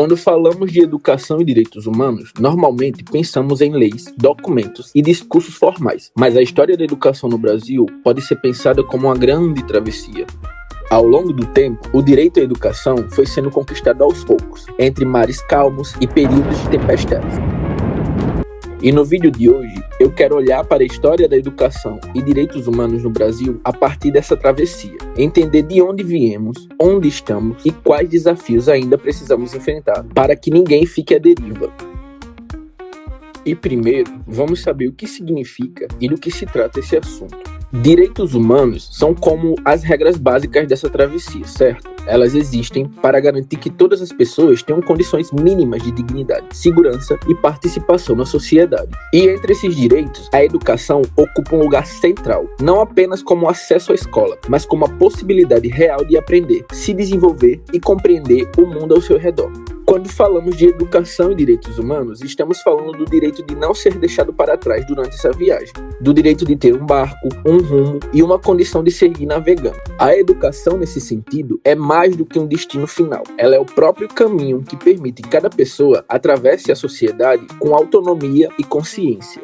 Quando falamos de educação e direitos humanos, normalmente pensamos em leis, documentos e discursos formais, mas a história da educação no Brasil pode ser pensada como uma grande travessia. Ao longo do tempo, o direito à educação foi sendo conquistado aos poucos, entre mares calmos e períodos de tempestades. E no vídeo de hoje, eu quero olhar para a história da educação e direitos humanos no Brasil a partir dessa travessia, entender de onde viemos, onde estamos e quais desafios ainda precisamos enfrentar, para que ninguém fique à deriva. E primeiro, vamos saber o que significa e do que se trata esse assunto. Direitos humanos são como as regras básicas dessa travessia, certo? Elas existem para garantir que todas as pessoas tenham condições mínimas de dignidade, segurança e participação na sociedade. E entre esses direitos, a educação ocupa um lugar central, não apenas como acesso à escola, mas como a possibilidade real de aprender, se desenvolver e compreender o mundo ao seu redor. Quando falamos de educação e direitos humanos, estamos falando do direito de não ser deixado para trás durante essa viagem, do direito de ter um barco, um rumo e uma condição de seguir navegando. A educação, nesse sentido, é mais do que um destino final. Ela é o próprio caminho que permite que cada pessoa atravesse a sociedade com autonomia e consciência.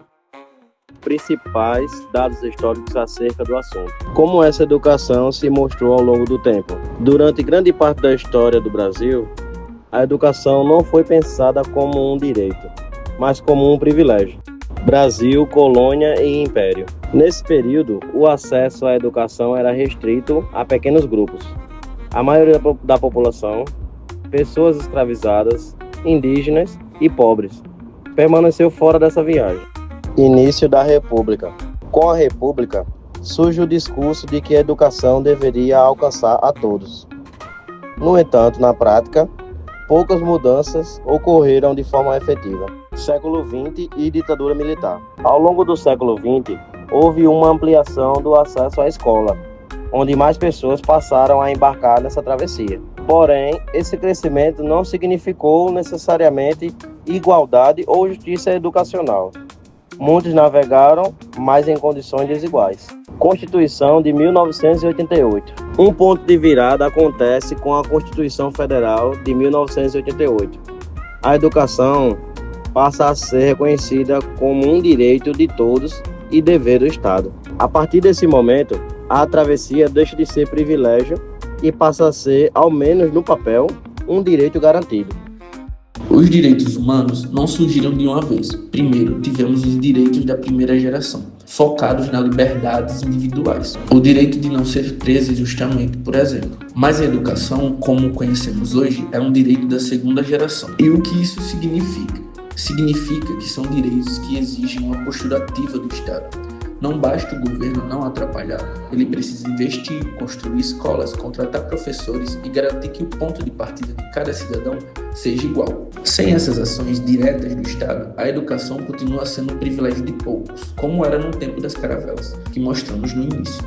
Principais dados históricos acerca do assunto. Como essa educação se mostrou ao longo do tempo. Durante grande parte da história do Brasil, a educação não foi pensada como um direito, mas como um privilégio. Brasil, colônia e império. Nesse período, o acesso à educação era restrito a pequenos grupos. A maioria da população, pessoas escravizadas, indígenas e pobres, permaneceu fora dessa viagem. Início da República. Com a República, surge o discurso de que a educação deveria alcançar a todos. No entanto, na prática, poucas mudanças ocorreram de forma efetiva. Século XX e ditadura militar. Ao longo do século XX, houve uma ampliação do acesso à escola, onde mais pessoas passaram a embarcar nessa travessia. Porém, esse crescimento não significou necessariamente igualdade ou justiça educacional. Muitos navegaram, mas em condições desiguais. Constituição de 1988. Um ponto de virada acontece com a Constituição Federal de 1988. A educação passa a ser reconhecida como um direito de todos e dever do Estado. A partir desse momento, a travessia deixa de ser privilégio e passa a ser, ao menos no papel, um direito garantido. Os direitos humanos não surgiram de uma vez. Primeiro, tivemos os direitos da primeira geração, focados nas liberdades individuais. O direito de não ser preso injustamente, por exemplo. Mas a educação, como conhecemos hoje, é um direito da segunda geração. E o que isso significa? Significa que são direitos que exigem uma postura ativa do Estado. Não basta o governo não atrapalhar, ele precisa investir, construir escolas, contratar professores e garantir que o ponto de partida de cada cidadão seja igual. Sem essas ações diretas do Estado, a educação continua sendo um privilégio de poucos, como era no tempo das caravelas, que mostramos no início.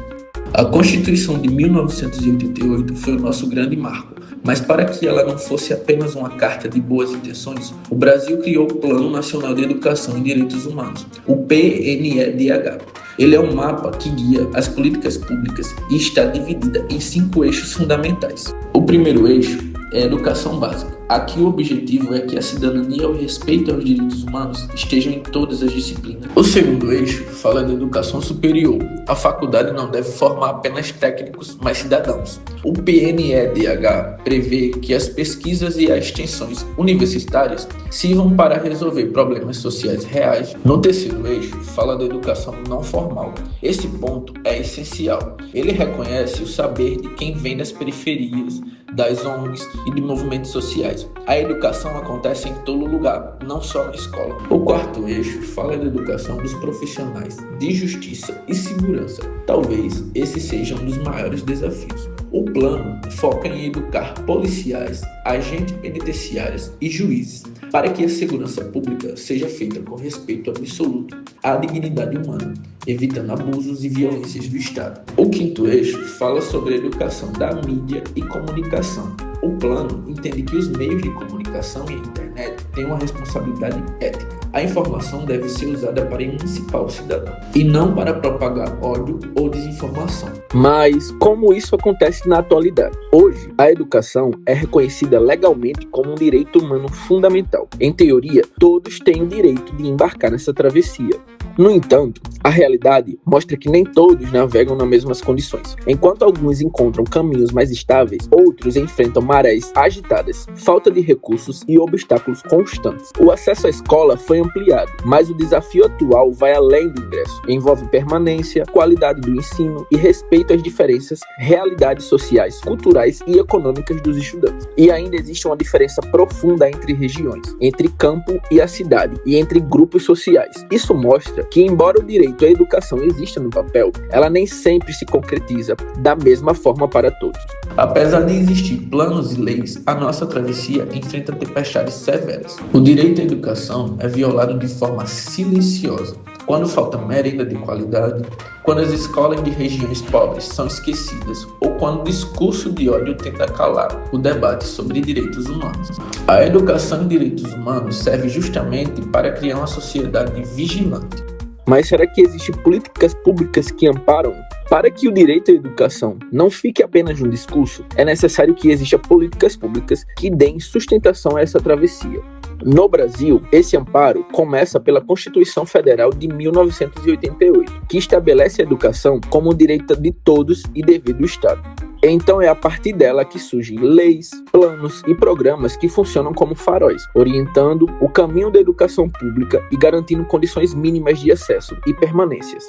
A Constituição de 1988 foi o nosso grande marco, mas para que ela não fosse apenas uma carta de boas intenções, o Brasil criou o Plano Nacional de Educação e Direitos Humanos, o PNEDH. Ele é um mapa que guia as políticas públicas e está dividida em 5 eixos fundamentais. O primeiro eixo é a educação básica. Aqui o objetivo é que a cidadania e o respeito aos direitos humanos estejam em todas as disciplinas. O segundo eixo fala da educação superior. A faculdade não deve formar apenas técnicos, mas cidadãos. O PNEDH prevê que as pesquisas e as extensões universitárias sirvam para resolver problemas sociais reais. No terceiro eixo, fala da educação não formal. Esse ponto é essencial. Ele reconhece o saber de quem vem das periferias, das ONGs e de movimentos sociais. A educação acontece em todo lugar, não só na escola. O quarto eixo fala da educação dos profissionais de justiça e segurança. Talvez esse seja um dos maiores desafios. O plano foca em educar policiais, agentes penitenciários e juízes para que a segurança pública seja feita com respeito absoluto à dignidade humana, evitando abusos e violências do Estado. O quinto eixo fala sobre a educação da mídia e comunicação. O plano entende que os meios de comunicação e a internet internet tem uma responsabilidade ética. A informação deve ser usada para emancipar o cidadão e não para propagar ódio ou desinformação. Mas como isso acontece na atualidade? Hoje, a educação é reconhecida legalmente como um direito humano fundamental. Em teoria, todos têm o direito de embarcar nessa travessia. No entanto, a realidade mostra que nem todos navegam nas mesmas condições. Enquanto alguns encontram caminhos mais estáveis, outros enfrentam marés agitadas, falta de recursos e obstáculos constantes. O acesso à escola foi ampliado, mas o desafio atual vai além do ingresso. Envolve permanência, qualidade do ensino e respeito às diferentes realidades sociais, culturais e econômicas dos estudantes. E ainda existe uma diferença profunda entre regiões, entre campo e a cidade e entre grupos sociais. Isso mostra que, embora o direito à educação exista no papel, ela nem sempre se concretiza da mesma forma para todos. Apesar de existir planos e leis, a nossa travessia enfrenta tempestades severas. O direito à educação é violado de forma silenciosa, quando falta merenda de qualidade, quando as escolas de regiões pobres são esquecidas ou quando o discurso de ódio tenta calar o debate sobre direitos humanos. A educação em direitos humanos serve justamente para criar uma sociedade vigilante. Mas será que existem políticas públicas que amparam? Para que o direito à educação não fique apenas um discurso, é necessário que existam políticas públicas que deem sustentação a essa travessia. No Brasil, esse amparo começa pela Constituição Federal de 1988, que estabelece a educação como direito de todos e dever do Estado. Então é a partir dela que surgem leis, planos e programas que funcionam como faróis, orientando o caminho da educação pública e garantindo condições mínimas de acesso e permanências.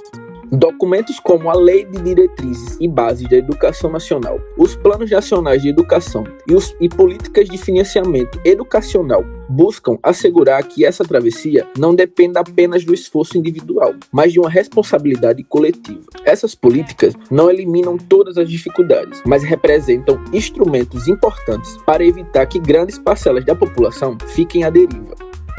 Documentos como a Lei de Diretrizes e Bases da Educação Nacional, os Planos Nacionais de Educação e políticas de financiamento educacional buscam assegurar que essa travessia não dependa apenas do esforço individual, mas de uma responsabilidade coletiva. Essas políticas não eliminam todas as dificuldades, mas representam instrumentos importantes para evitar que grandes parcelas da população fiquem à deriva.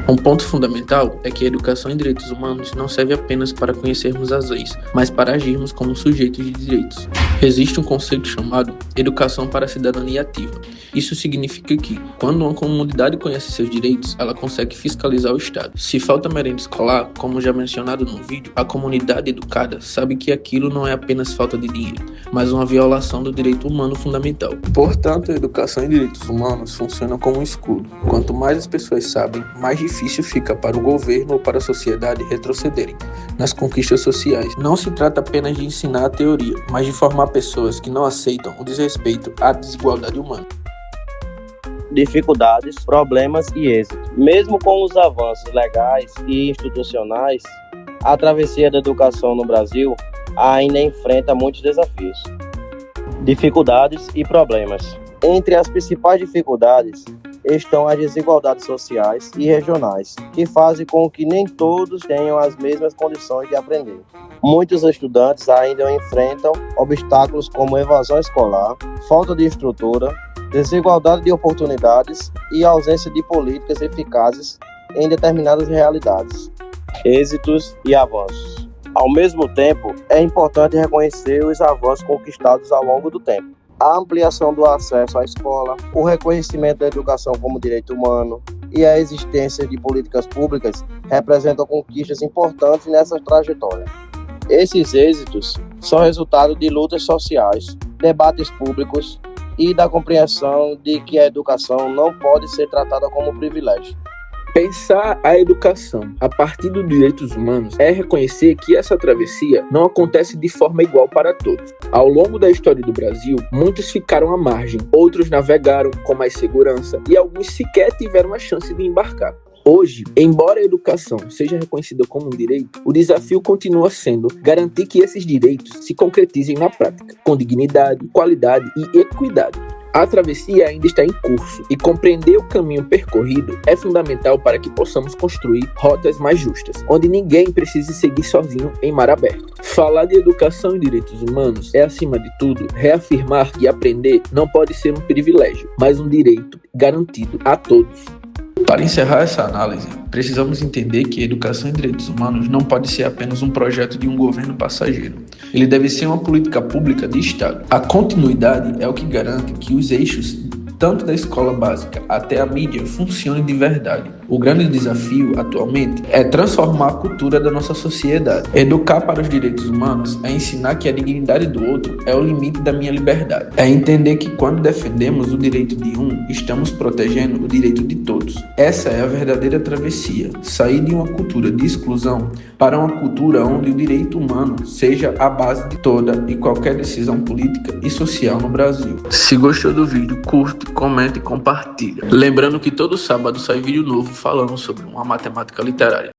Um ponto fundamental é que a educação em direitos humanos não serve apenas para conhecermos as leis, mas para agirmos como sujeitos de direitos. Existe um conceito chamado educação para a cidadania ativa. Isso significa que, quando uma comunidade conhece seus direitos, ela consegue fiscalizar o Estado. Se falta merenda escolar, como já mencionado no vídeo, a comunidade educada sabe que aquilo não é apenas falta de dinheiro, mas uma violação do direito humano fundamental. Portanto, a educação em direitos humanos funciona como um escudo. Quanto mais as pessoas sabem, mais difícil fica para o governo ou para a sociedade retrocederem nas conquistas sociais. Não se trata apenas de ensinar a teoria, mas de formar pessoas que não aceitam o desrespeito à desigualdade humana. Dificuldades, problemas e êxitos. Mesmo com os avanços legais e institucionais, a travessia da educação no Brasil ainda enfrenta muitos desafios. Dificuldades e problemas. Entre as principais dificuldades estão as desigualdades sociais e regionais, que fazem com que nem todos tenham as mesmas condições de aprender. Muitos estudantes ainda enfrentam obstáculos como evasão escolar, falta de estrutura, desigualdade de oportunidades e ausência de políticas eficazes em determinadas realidades. Êxitos e avanços. Ao mesmo tempo, é importante reconhecer os avanços conquistados ao longo do tempo. A ampliação do acesso à escola, o reconhecimento da educação como direito humano e a existência de políticas públicas representam conquistas importantes nessa trajetória. Esses êxitos são resultado de lutas sociais, debates públicos e da compreensão de que a educação não pode ser tratada como privilégio. Pensar a educação a partir dos direitos humanos é reconhecer que essa travessia não acontece de forma igual para todos. Ao longo da história do Brasil, muitos ficaram à margem, outros navegaram com mais segurança e alguns sequer tiveram a chance de embarcar. Hoje, embora a educação seja reconhecida como um direito, o desafio continua sendo garantir que esses direitos se concretizem na prática, com dignidade, qualidade e equidade. A travessia ainda está em curso e compreender o caminho percorrido é fundamental para que possamos construir rotas mais justas, onde ninguém precise seguir sozinho em mar aberto. Falar de educação e direitos humanos é, acima de tudo, reafirmar que aprender não pode ser um privilégio, mas um direito garantido a todos. Para encerrar essa análise, precisamos entender que a educação em direitos humanos não pode ser apenas um projeto de um governo passageiro. Ele deve ser uma política pública de Estado. A continuidade é o que garante que os eixos tanto da escola básica até a mídia, funcione de verdade. O grande desafio, atualmente, é transformar a cultura da nossa sociedade. Educar para os direitos humanos é ensinar que a dignidade do outro é o limite da minha liberdade. É entender que quando defendemos o direito de um, estamos protegendo o direito de todos. Essa é a verdadeira travessia. Sair de uma cultura de exclusão para uma cultura onde o direito humano seja a base de toda e qualquer decisão política e social no Brasil. Se gostou do vídeo, curte, comenta e compartilha. Lembrando que todo sábado sai vídeo novo falando sobre uma matemática literária.